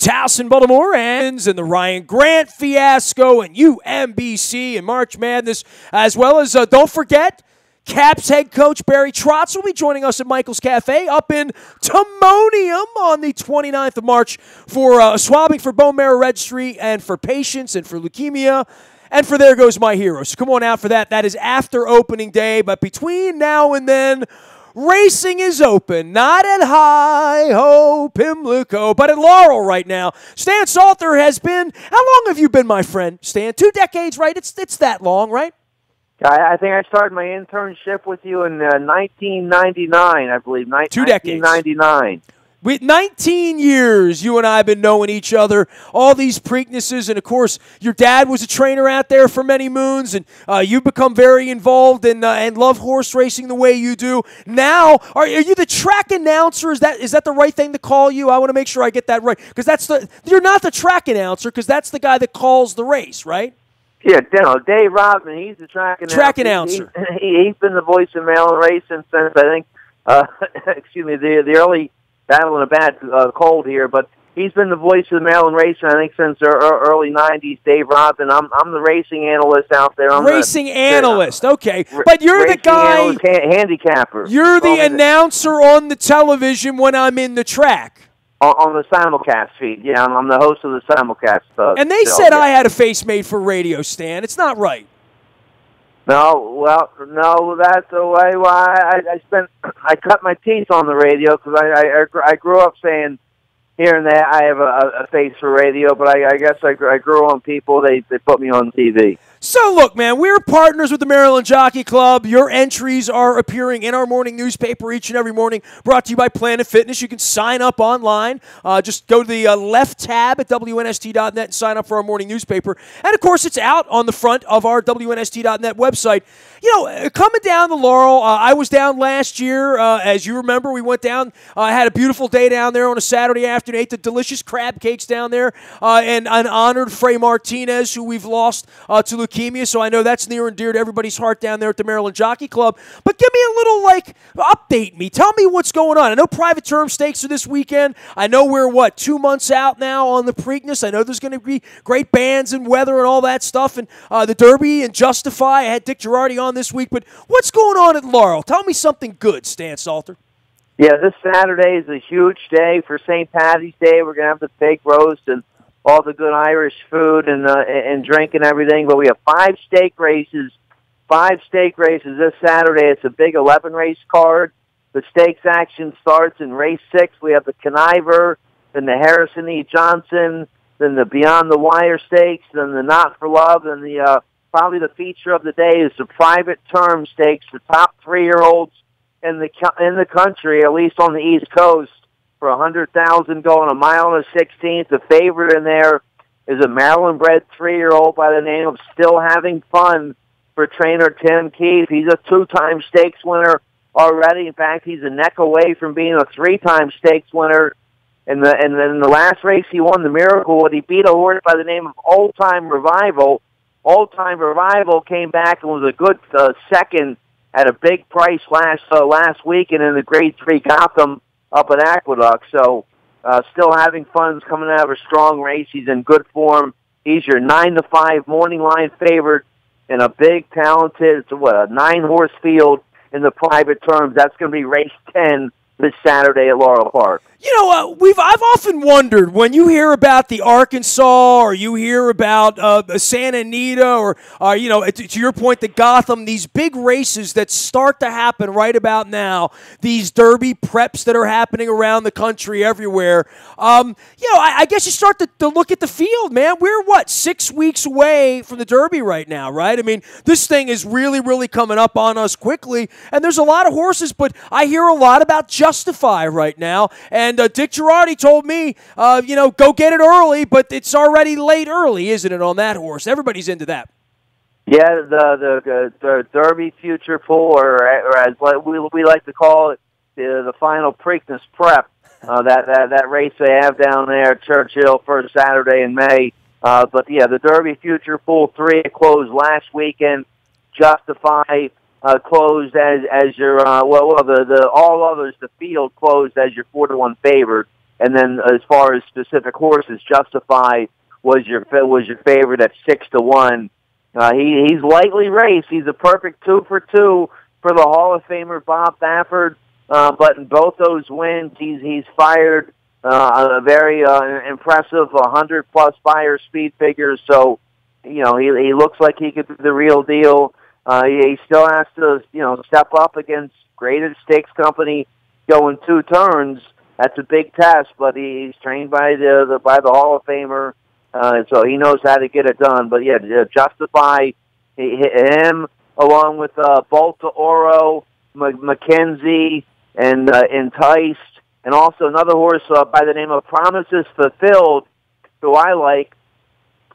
Towson, Baltimore, and the Ryan Grant fiasco and UMBC and March Madness, as well as, don't forget, Caps head coach Barry Trotz will be joining us at Michael's Cafe up in Timonium on the 29th of March for swabbing for bone marrow registry and for patients and for leukemia. And for There Goes My Hero. So come on out for that. That is after opening day. But between now and then, racing is open. Not at Hi-Ho, Pimlico, but at Laurel right now. Stan Salter has been, how long have you been, my friend, Stan? 2 decades, right? It's that long, right? I think I started my internship with you in 1999, I believe. 2 decades. 1999. 19 years you and I have been knowing each other, all these Preaknesses, and of course your dad was a trainer out there for many moons, and you've become very involved and love horse racing the way you do. Now, are you the track announcer? Is that the right thing to call you? I want to make sure I get that right, because you're not the track announcer, because that's the guy that calls the race, right? Yeah, Dave Rodman, he's the track announcer. Track announcer. He's been the voice of Maryland racing since, I think, the early battle in a bad cold here, but he's been the voice of the Maryland racing, I think, since the early 90s, Dave Rodman. I'm the racing analyst out there. Racing analyst, okay. But you're the guy, handicapper. You're the announcer on the television when I'm in the track. On the simulcast feed, yeah. I'm the host of the simulcast. And they said I had a face made for radio, Stan. It's not right. No, that's the way. I cut my teeth on the radio because I grew up saying here and there I have a face for radio, but I guess I grew on people. They put me on TV. So, look, man, we're partners with the Maryland Jockey Club. Your entries are appearing in our morning newspaper each and every morning, brought to you by Planet Fitness. You can sign up online. Just go to the left tab at WNST.net and sign up for our morning newspaper. And, of course, it's out on the front of our WNST.net website. You know, coming down to Laurel, I was down last year. As you remember, we went down, had a beautiful day down there on a Saturday afternoon, ate the delicious crab cakes down there, and honored Frey Martinez, who we've lost to leukemia, so I know that's near and dear to everybody's heart down there at the Maryland Jockey Club. But give me a little, update me. Tell me what's going on. I know private term stakes are this weekend. I know we're, 2 months out now on the Preakness. I know there's going to be great bands and weather and all that stuff, and the Derby and Justify. I had Dick Girardi on this week, but what's going on at Laurel? Tell me something good, Stan Salter. Yeah, this Saturday is a huge day for St. Patty's Day. We're going to have the pig roast and all the good Irish food and drink and everything. But we have 5 stake races this Saturday. It's a big 11-race card. The stakes action starts in race 6. We have the Conniver, then the Harrison E. Johnson, then the Beyond the Wire stakes, then the Not for Love, and probably the feature of the day is the private term stakes, the top 3-year-olds in the country, at least on the East Coast, for $100,000 going a mile and a 16th. The favorite in there is a Maryland-bred 3-year-old by the name of Still Having Fun for trainer Tim Keefe. He's a 2-time stakes winner already. In fact, he's a neck away from being a 3-time stakes winner. And then in the last race, he won the Miracle. He beat a horse by the name of Old Time Revival. Old Time Revival came back and was a good second at a big price last weekend in the Grade 3 Gotham up at Aqueduct. So Still Having Fun's coming out of a strong race. He's in good form. He's your 9-5 morning line favorite in a big, talented, a 9-horse field in the private terms. That's going to be race 10 this Saturday at Laurel Park. You know, I've often wondered when you hear about the Arkansas or you hear about Santa Anita or to your point, the Gotham, these big races that start to happen right about now, these Derby preps that are happening around the country everywhere. I guess you start to look at the field, man. We're 6 weeks away from the Derby right now, right? I mean, this thing is really, really coming up on us quickly, and there's a lot of horses, but I hear a lot about Justify right now, and Dick Girardi told me, go get it early, but it's already late early, isn't it, on that horse? Everybody's into that. Yeah, the Derby Future Pool, or as we like to call it, the final Preakness Prep, that race they have down there at Churchill first Saturday in May. But yeah, the Derby Future Pool 3 closed last weekend. Justify closed as your all others, the field closed as your 4-1 favorite, And then as far as specific horses, Justify was your favorite at 6-1. He's lightly raced. He's a perfect 2 for 2 for the Hall of Famer Bob Baffert. But in both those wins, he's fired a very impressive 100+ buyer speed figures. So, he looks like he could be the real deal. He still has to, step up against graded stakes company going 2 turns. That's a big test, but he's trained by the Hall of Famer, so he knows how to get it done. But yeah, Justify him along with Volta Oro, Mackenzie, and Enticed, and also another horse by the name of Promises Fulfilled, who I like.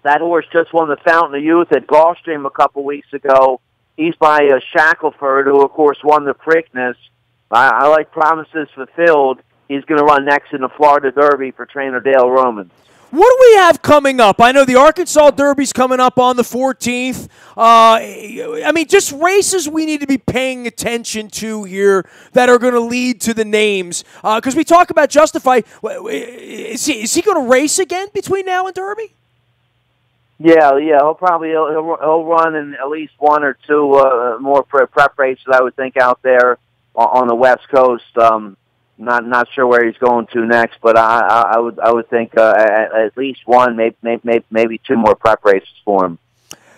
That horse just won the Fountain of Youth at Gulfstream a couple weeks ago. He's by Shackelford, who of course won the Preakness. I like Promises Fulfilled. He's going to run next in the Florida Derby for trainer Dale Roman. What do we have coming up? I know the Arkansas Derby's coming up on the 14th. Just races we need to be paying attention to here that are going to lead to the names. Because we talk about Justify. Is he going to race again between now and Derby? Yeah. He'll probably he'll run in at least 1 or 2 more prep races, I would think, out there on the West Coast. Not sure where he's going to next, but I would think at least 1, maybe 2 more prep races for him.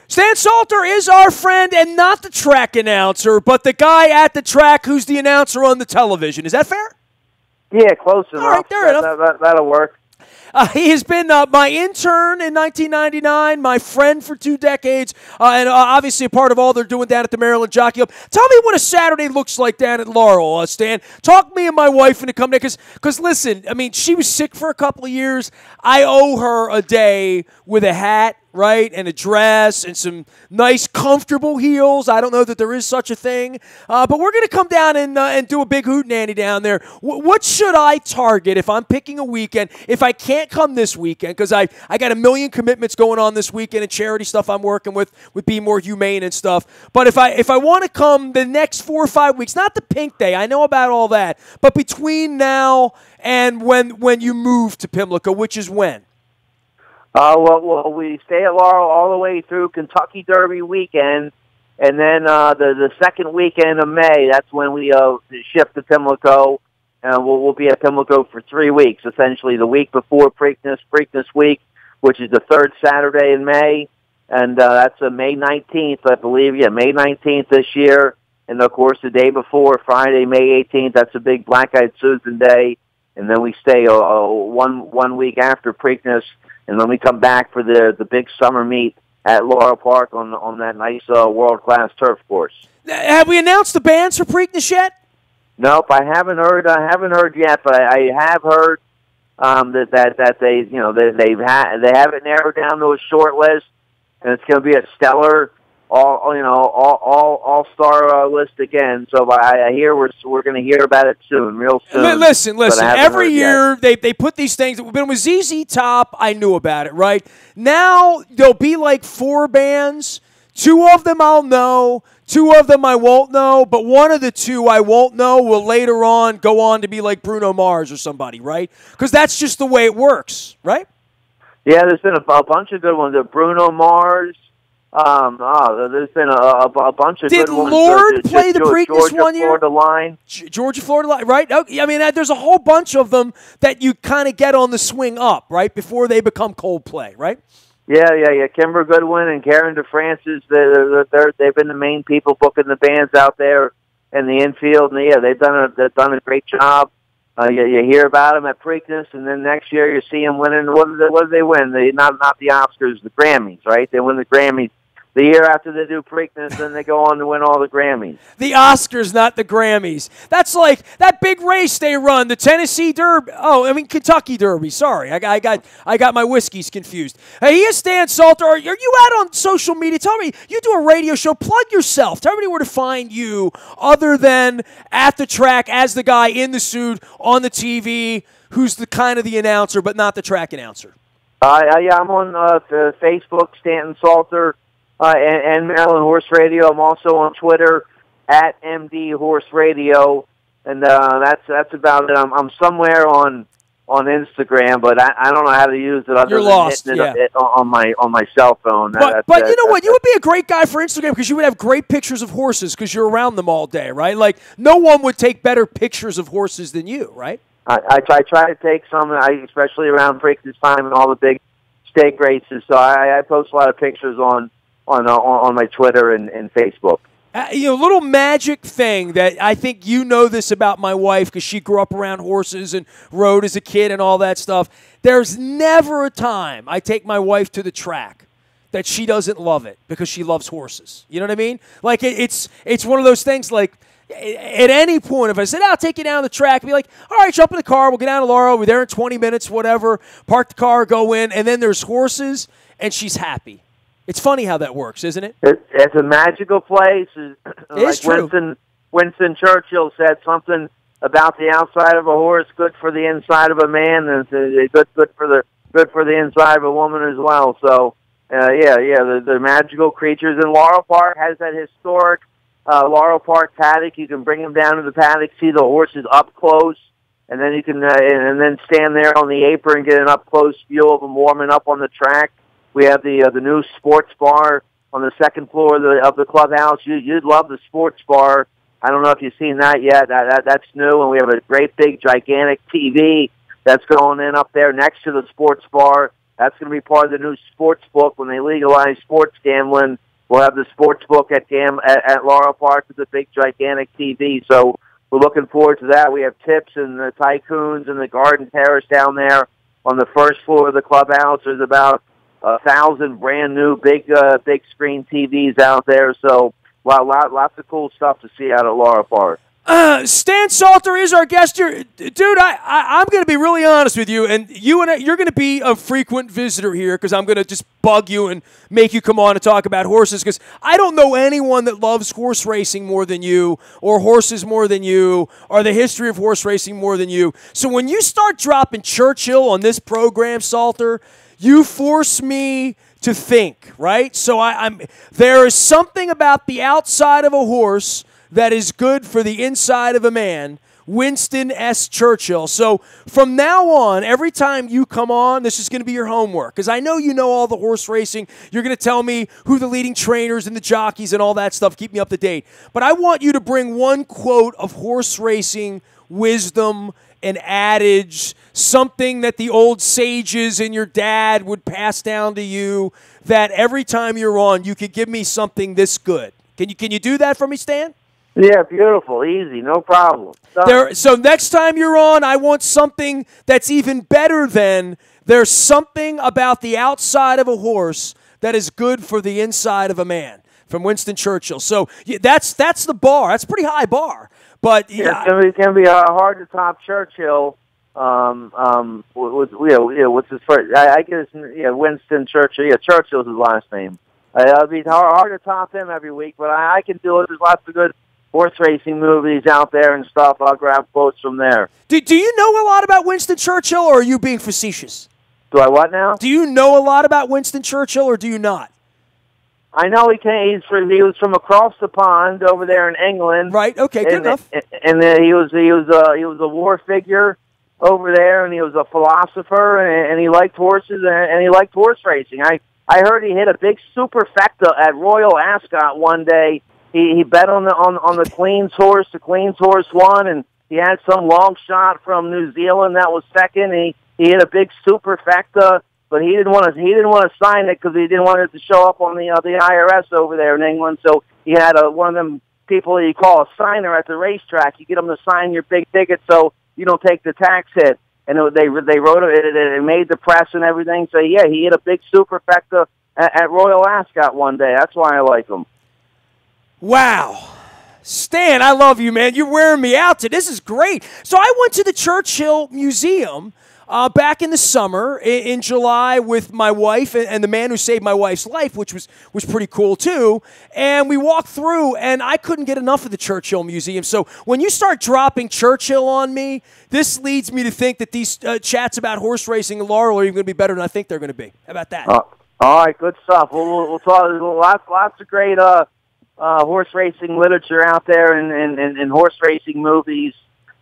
Stan Salter is our friend and not the track announcer, but the guy at the track who's the announcer on the television. Is that fair? Yeah, close enough. All right, fair enough. That'll work. He has been my intern in 1999, my friend for 2 decades, and obviously a part of all they're doing down at the Maryland Jockey Club. Tell me what a Saturday looks like down at Laurel, Stan. Talk me and my wife into coming there, because listen, she was sick for a couple of years. I owe her a day with a hat, right, and a dress and some nice, comfortable heels. I don't know that there is such a thing. But we're going to come down and do a big hootenanny down there. What should I target if I'm picking a weekend? If I can't come this weekend, because I got a million commitments going on this weekend and charity stuff I'm working with Be More Humane and stuff. But if I want to come the next 4 or 5 weeks, not the pink day, I know about all that, but between now and when you move to Pimlico, which is when? Well, we stay at Laurel all the way through Kentucky Derby weekend, and then the second weekend of May, that's when we shift to Pimlico, and we'll be at Pimlico for 3 weeks, essentially the week before Preakness week, which is the 3rd Saturday in May, and that's May 19th, I believe. Yeah, May 19th this year, and of course the day before, Friday, May 18th, that's a big Black-Eyed Susan day, and then we stay one week after Preakness. And then we come back for the big summer meet at Laurel Park on that nice world-class turf course. Have we announced the bands for Preakness yet? Nope, I haven't heard yet, but I have heard that they have it narrowed down to a short list, and it's going to be a stellar all-star list again. So I hear we're going to hear about it real soon. Listen. Every year they put these things. When it was ZZ Top, I knew about it, right? Now there'll be like 4 bands. 2 of them I'll know. 2 of them I won't know. But one of the 2 I won't know will later on go on to be like Bruno Mars or somebody, right? Because that's just the way it works, right? Yeah, there's been a bunch of good ones. Bruno Mars. There's been a bunch of good ones. Did Lord play the Preakness Georgia, 1 year? Florida Line. Georgia, Florida Line, right? There's a whole bunch of them that you kind of get on the swing up, right, before they become Coldplay, right? Yeah. Kimber Goodwin and Karen DeFrancis, they've been the main people booking the bands out there in the infield, and yeah, they've done a great job. You hear about them at Preakness, and then next year you see them winning. What do they win? Not the Oscars, the Grammys, right? They win the Grammys. The year after they do Preakness, then they go on to win all the Grammys. The Oscars, not the Grammys. That's like that big race they run, the Tennessee Derby. Kentucky Derby. Sorry, I got my whiskeys confused. Hey, here's Stan Salter. Are you out on social media? Tell me, you do a radio show. Plug yourself. Tell everybody where to find you, other than at the track as the guy in the suit on the TV, who's the kind of the announcer, but not the track announcer. I'm on Facebook, Stanton Salter. And Maryland Horse Radio. I'm also on Twitter at MD Horse Radio, and that's about it. I'm somewhere on on Instagram, but I don't know how to use it other You're than lost, hitting yeah. it on my cell phone. But you know what? You would be a great guy for Instagram because you would have great pictures of horses because you're around them all day, right? Like, no one would take better pictures of horses than you, right? I try to take some, especially around Breakfast time and all the big stake races. So I post a lot of pictures on my Twitter and Facebook. Little magic thing that I think you know this about my wife because she grew up around horses and rode as a kid and all that stuff. There's never a time I take my wife to the track that she doesn't love it because she loves horses. You know what I mean? Like, it's one of those things, like, at any point, if I said, I'll take you down the track, be like, all right, jump in the car, we'll get down to Laurel, we're there in 20 minutes, whatever, park the car, go in, and then there's horses, and she's happy. It's funny how that works, isn't it? It's a magical place. It's true. Winston Churchill said something about the outside of a horse, good for the inside of a man, and good for the inside of a woman as well. So, they're magical creatures. And Laurel Park has that historic Laurel Park paddock. You can bring them down to the paddock, see the horses up close, and then you can and then stand there on the apron and get an up close view of them warming up on the track. We have the new sports bar on the second floor of the clubhouse. You'd love the sports bar. I don't know if you've seen that yet. That's new, and we have a great big gigantic TV that's going in up there next to the sports bar. That's going to be part of the new sports book when they legalize sports gambling. We'll have the sports book at Laurel Park with a big gigantic TV. So we're looking forward to that. We have tips and the tycoons and the garden terrace down there on the first floor of the clubhouse. There's about 1,000 brand new big screen TVs out there. So lots of cool stuff to see out at Laurel Park. Stan Salter is our guest here. Dude, I'm going to be really honest with you, and you're going to be a frequent visitor here because I'm going to just bug you and make you come on and talk about horses because I don't know anyone that loves horse racing more than you or horses more than you or the history of horse racing more than you. So when you start dropping Churchill on this program, Salter, you force me to think, right? So there is something about the outside of a horse that is good for the inside of a man, Winston S. Churchill. So from now on, every time you come on, this is going to be your homework because I know you know all the horse racing. You're going to tell me who the leading trainers and the jockeys and all that stuff. Keep me up to date. But I want you to bring one quote of horse racing wisdom, an adage, something that the old sages and your dad would pass down to you that every time you're on, you could give me something this good. Can you do that for me, Stan? Yeah, beautiful, easy, no problem. So next time you're on, I want something that's even better than there's something about the outside of a horse that is good for the inside of a man, from Winston Churchill. So that's the bar. That's a pretty high bar. But it can be hard to top Churchill. What's his first? I guess Winston Churchill. Yeah, Churchill's his last name. It'll be hard to top him every week, but I can do it. There's lots of good horse racing movies out there and stuff. I'll grab quotes from there. Do you know a lot about Winston Churchill, or are you being facetious? Do I what now? Do you know a lot about Winston Churchill, or do you not? I know he was from across the pond over there in England. Right. Okay. Good enough. And he was a war figure over there, and he was a philosopher, and he liked horses, and he liked horse racing. I heard he hit a big superfecta at Royal Ascot one day. He bet on the Queen's horse. The Queen's horse won, and he had some long shot from New Zealand that was second. He hit a big superfecta, but he didn't want to sign it because he didn't want it to show up on the IRS over there in England. So he had one of them people that you call a signer at the racetrack. You get them to sign your big ticket so you don't take the tax hit. And they wrote it made the press and everything. So yeah, he hit a big superfecta at Royal Ascot one day. That's why I like him. Wow. Stan, I love you, man. You're wearing me out today. This is great. So I went to the Churchill Museum back in the summer in July with my wife and the man who saved my wife's life, which was pretty cool too. And we walked through, and I couldn't get enough of the Churchill Museum. So when you start dropping Churchill on me, this leads me to think that these chats about horse racing and Laurel are even going to be better than I think they're going to be. How about that? All right, good stuff. We'll talk lots of great horse racing literature out there and horse racing movies.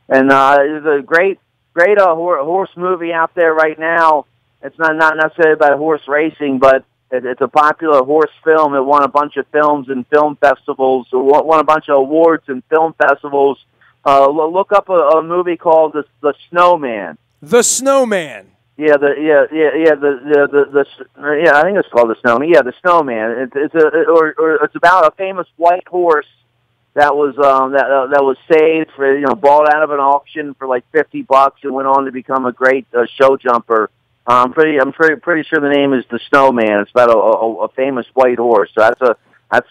And there's a great great horse movie out there right now. It's not necessarily about horse racing, but it's a popular horse film. It won a bunch of films and film festivals. It won a bunch of awards and film festivals. Look up a movie called The Snowman. The Snowman. Yeah, I think it's called The Snowman. Yeah, The Snowman. It's about a famous white horse that was that was saved for bought out of an auction for like $50 and went on to become a great show jumper. I'm pretty sure the name is The Snowman. It's about a famous white horse. So that's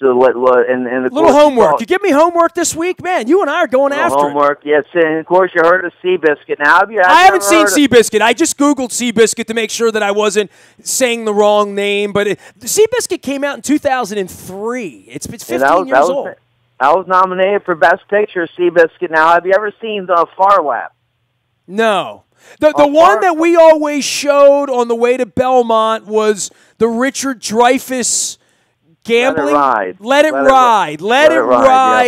a little homework. You give me homework this week, man. You and I are going after homework. Yes, and of course you heard of Seabiscuit. Now I haven't seen Seabiscuit. I just Googled Seabiscuit to make sure that I wasn't saying the wrong name. But Seabiscuit came out in 2003. It's 15 years old. I was nominated for Best Picture, Seabiscuit. Now, have you ever seen the Far Lap? No. The one that we always showed on the way to Belmont was the Richard Dreyfuss gambling. Let It Ride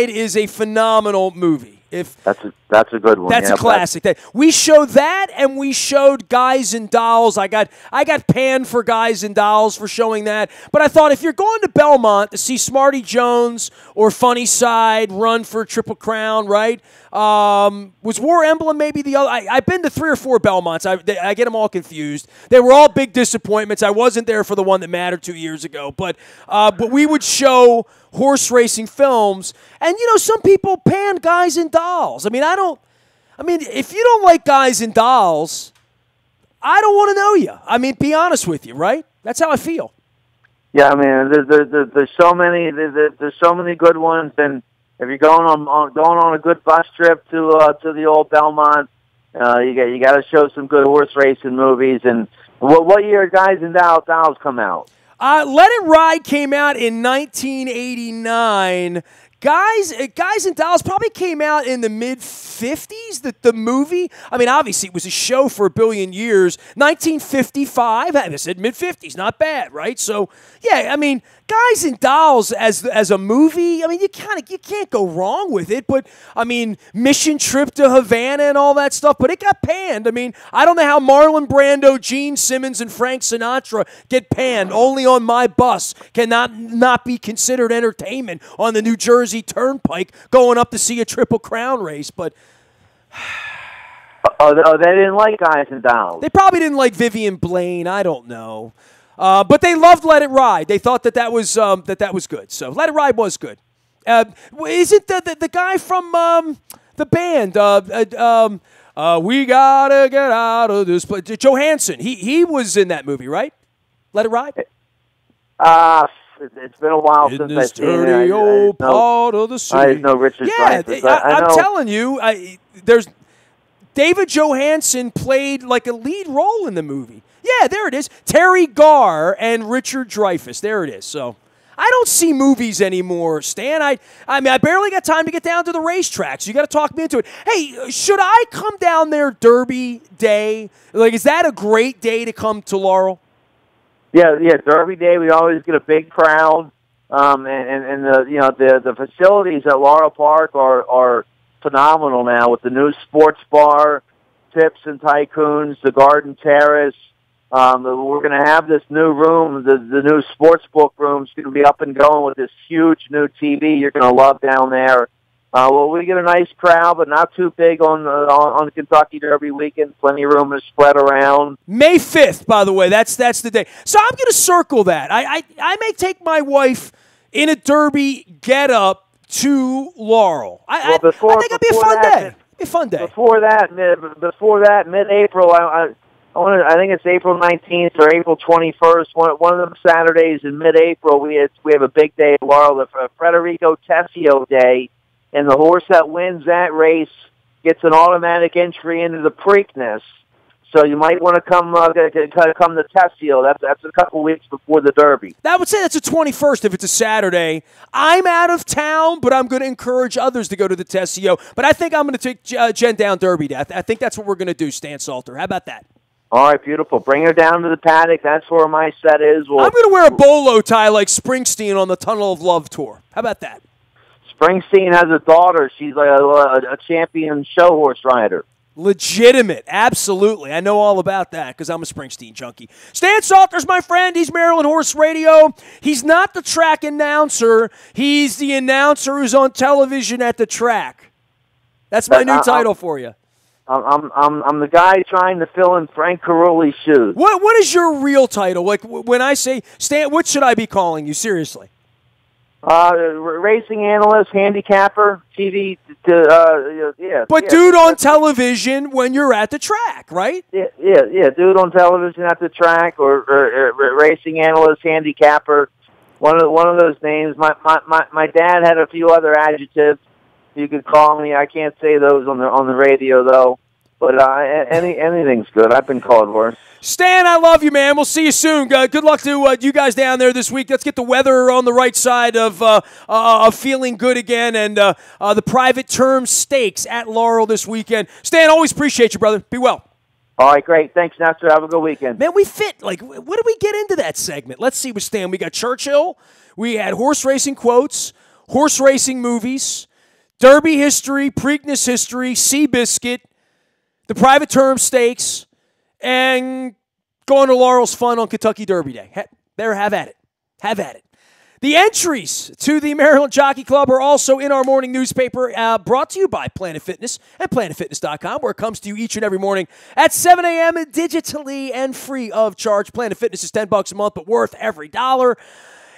is a phenomenal movie. That's a good one. That's a classic. We showed that, and we showed Guys and Dolls. I got panned for Guys and Dolls for showing that. But I thought if you're going to Belmont to see Smarty Jones or Funny Side run for Triple Crown, right? Was War Emblem maybe the other? I've been to 3 or 4 Belmonts. I get them all confused. They were all big disappointments. I wasn't there for the one that mattered 2 years ago. But we would show horse racing films, and some people pan Guys and Dolls. I mean, if you don't like Guys and Dolls, I don't want to know you. I mean, be honest with you, right? That's how I feel. Yeah, I mean, there's so many good ones, and if you're going on a good bus trip to the old Belmont, you got to show some good horse racing movies. And what year Guys and Dolls come out? Let It Ride came out in 1989. Guys and Dolls probably came out in the mid-50s, the movie. I mean, obviously, it was a show for a billion years. 1955, I said mid-50s, not bad, right? So, yeah, I mean, Guys and Dolls as a movie, I mean, you can't go wrong with it. But, I mean, Mission Trip to Havana and all that stuff, but it got panned. I mean, I don't know how Marlon Brando, Gene Simmons, and Frank Sinatra get panned. Only on My Bus cannot not be considered entertainment on the New Jersey Turnpike going up to see a Triple Crown race. But they didn't like Guys and Dolls. They probably didn't like Vivian Blaine. I don't know. But they loved Let It Ride. They thought that was good. So Let It Ride was good. Isn't the guy from the band? We gotta get out of this place. Johansson. He was in that movie, right? Let It Ride. It's been a while since I've seen it. Dirty old part of the city. I know Richard Dreyfuss. I'm telling you, there's David Johansson played like a lead role in the movie. Yeah, there it is. Terry Garr and Richard Dreyfuss. There it is. So I don't see movies anymore, Stan. I mean, I barely got time to get down to the racetrack, so you got to talk me into it. Hey, should I come down there Derby Day? Like, is that a great day to come to Laurel? Yeah, Derby Day. We always get a big crowd, and the facilities at Laurel Park are phenomenal now with the new sports bar, Tips and Tycoons, the Garden Terrace. We're going to have this new room, the new sports book room is going to be up and going with this huge new TV you're going to love down there. We get a nice crowd, but not too big on the Kentucky Derby weekend. Plenty of room to spread around. May 5th, by the way, that's the day. So I'm going to circle that. I may take my wife in a Derby get-up to Laurel. I think it'd be a fun day. It'd be a fun day. Before that, mid-April, I think it's April 19th or April 21st. One of them Saturdays in mid-April, we have a big day at Laurel, the Federico Tessio Day, and the horse that wins that race gets an automatic entry into the Preakness. So you might want to come to Tessio. That's a couple weeks before the Derby. I would say that's the 21st if it's a Saturday. I'm out of town, but I'm going to encourage others to go to the Tessio. But I think I'm going to take Jen down Derby Day. I think that's what we're going to do, Stan Salter. How about that? All right, beautiful. Bring her down to the paddock. That's where my set is. I'm going to wear a bolo tie like Springsteen on the Tunnel of Love tour. How about that? Springsteen has a daughter. She's like a champion show horse rider. Legitimate. Absolutely. I know all about that because I'm a Springsteen junkie. Stan Salter's my friend. He's Maryland Horse Radio. He's not the track announcer. He's the announcer who's on television at the track. That's my new title for you. I'm the guy trying to fill in Frank Carulli's shoes. What is your real title? Like when I say Stan, what should I be calling you? Seriously. Racing analyst, handicapper, TV. Dude on television when you're at the track, right? Yeah. Dude on television at the track, or racing analyst, handicapper. One of those names. My dad had a few other adjectives you could call me. I can't say those on the radio though. But anything's good. I've been called worse. Stan, I love you, man. We'll see you soon. Good luck to you guys down there this week. Let's get the weather on the right side of feeling good again, and the private term stakes at Laurel this weekend. Stan, always appreciate you, brother. Be well. All right, great. Thanks, Nestor. Have a good weekend. Man, we fit. Like, what did we get into that segment? Let's see with Stan. We got Churchill. We had horse racing quotes, horse racing movies, Derby history, Preakness history, Seabiscuit, the private term stakes, and going to Laurel's fun on Kentucky Derby Day. There, have at it. Have at it. The entries to the Maryland Jockey Club are also in our morning newspaper, brought to you by Planet Fitness and PlanetFitness.com, where it comes to you each and every morning at 7 a.m. digitally and free of charge. Planet Fitness is $10 a month, but worth every dollar.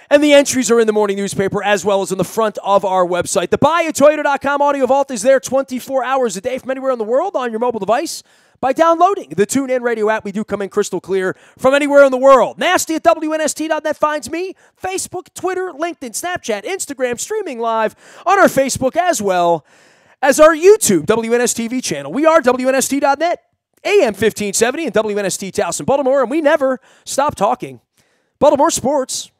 And the entries are in the morning newspaper as well as on the front of our website. The BuyAToyota.com audio vault is there 24 hours a day from anywhere in the world on your mobile device. By downloading the TuneIn Radio app, we do come in crystal clear from anywhere in the world. Nasty at WNST.net finds me. Facebook, Twitter, LinkedIn, Snapchat, Instagram, streaming live on our Facebook as well as our YouTube WNST TV channel. We are WNST.net, AM 1570 and WNST Towson, Baltimore, and we never stop talking Baltimore sports.